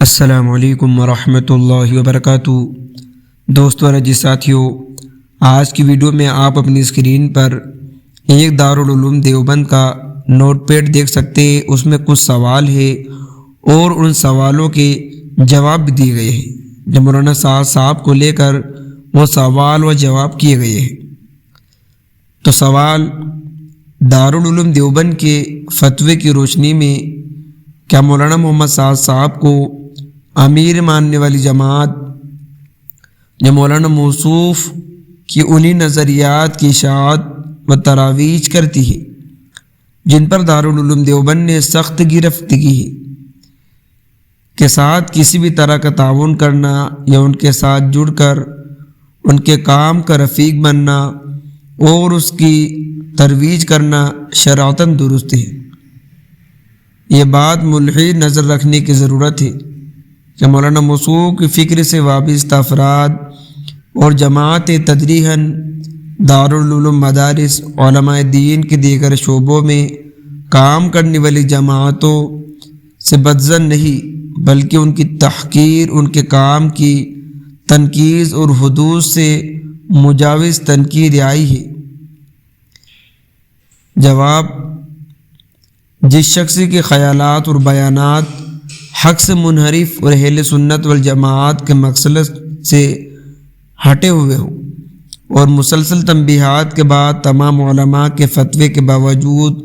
السلام علیکم ورحمۃ اللہ وبرکاتہ۔ دوستو اور جی ساتھیوں، آج کی ویڈیو میں آپ اپنی اسکرین پر ایک دارالعلوم دیوبند کا نوٹ پیڈ دیکھ سکتے ہیں۔ اس میں کچھ سوال ہے اور ان سوالوں کے جواب بھی دیے گئے ہیں جو مولانا صاحب کو لے کر وہ سوال و جواب کیے گئے ہیں۔ تو سوال: دارالعلوم دیوبند کے فتوے کی روشنی میں کیا مولانا محمد سعد صاحب کو امیر ماننے والی جماعت جو مولانا موصوف کی انہی نظریات کی اشاعت و ترویج کرتی ہے جن پر دارالعلوم دیوبند نے سخت گرفتگی ہے کے ساتھ کسی بھی طرح کا تعاون کرنا یا ان کے ساتھ جڑ کر ان کے کام کا رفیق بننا اور اس کی ترویج کرنا شرعتاً درست ہے؟ یہ بات ملحد نظر رکھنے کی ضرورت ہے کہ مولانا موصوف کی فکر سے وابستہ افراد اور جماعت تدریجاً دارالعلوم مدارس علماء دین کے دیگر شعبوں میں کام کرنے والی جماعتوں سے بدظن نہیں بلکہ ان کی تحقیر، ان کے کام کی تنقید اور حدود سے مجاوز تنقید آئی ہے۔ جواب: جس شخص کے خیالات اور بیانات حق سے منحرف اور اہل سنت والجماعت کے مقصد سے ہٹے ہوئے ہوں اور مسلسل تنبیہات کے بعد تمام علماء کے فتوے کے باوجود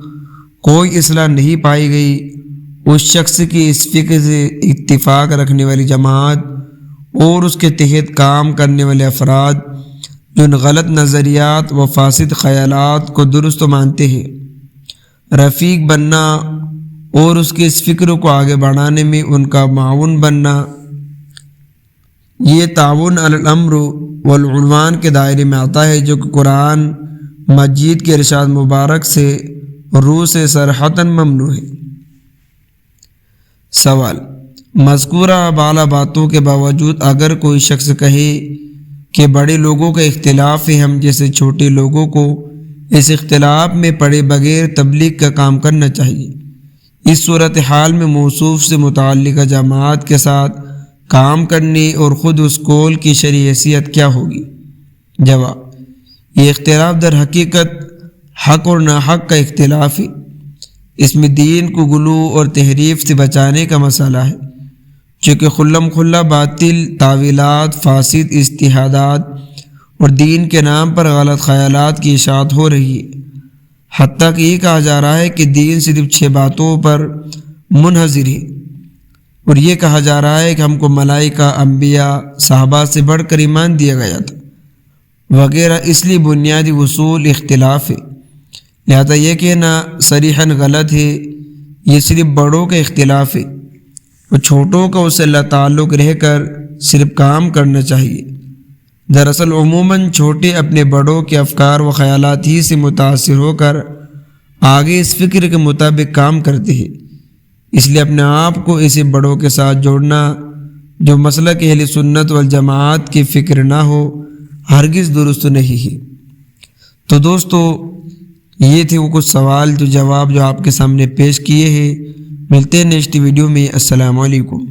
کوئی اصلاح نہیں پائی گئی، اس شخص کی اس فکر سے اتفاق رکھنے والی جماعت اور اس کے تحت کام کرنے والے افراد جو ان غلط نظریات و فاسد خیالات کو درست مانتے ہیں، رفیق بننا اور اس کے اس فکر کو آگے بڑھانے میں ان کا معاون بننا، یہ تعاون علی الامر والعنوان کے دائرے میں آتا ہے جو کہ قرآن مجید کے ارشاد مبارک سے روح سے صراحتاً ممنوع ہے۔ سوال: مذکورہ بالا باتوں کے باوجود اگر کوئی شخص کہے کہ بڑے لوگوں کا اختلاف ہے، ہم جیسے چھوٹے لوگوں کو اس اختلاف میں پڑے بغیر تبلیغ کا کام کرنا چاہیے، اس صورتحال میں موصوف سے متعلقہ جماعت کے ساتھ کام کرنے اور خود اس قول کی شرعی حیثیت کیا ہوگی؟ جواب: یہ اختلاف در حقیقت حق اور ناحق کا اختلاف ہے، اس میں دین کو غلو اور تحریف سے بچانے کا مسئلہ ہے، چونکہ خلم کھلا باطل تعویلات، فاسد اجتہادات اور دین کے نام پر غلط خیالات کی اشاعت ہو رہی ہے، حتیٰ کہ یہ کہا جا رہا ہے کہ دین صرف 6 باتوں پر منحصر ہے، اور یہ کہا جا رہا ہے کہ ہم کو ملائکہ، انبیاء، صحابہ سے بڑھ کر ایمان دیا گیا تھا وغیرہ۔ اس لیے بنیادی اصول اختلاف ہے، لہذا یہ کہنا صریحاً غلط ہے۔ یہ صرف بڑوں کا اختلاف ہے اور چھوٹوں کا اس سے اللہ تعلق رہ کر صرف کام کرنا چاہیے۔ دراصل عموماً چھوٹے اپنے بڑوں کے افکار و خیالات ہی سے متاثر ہو کر آگے اس فکر کے مطابق کام کرتے ہیں، اس لیے اپنے آپ کو ایسے بڑوں کے ساتھ جوڑنا جو مسلک اہل سنت والجماعت کی فکر نہ ہو ہرگز درست نہیں ہے۔ تو دوستو، یہ تھے وہ کچھ سوال جو جواب جو آپ کے سامنے پیش کیے ہیں۔ ملتے ہیں نیکسٹ ویڈیو میں۔ السلام علیکم۔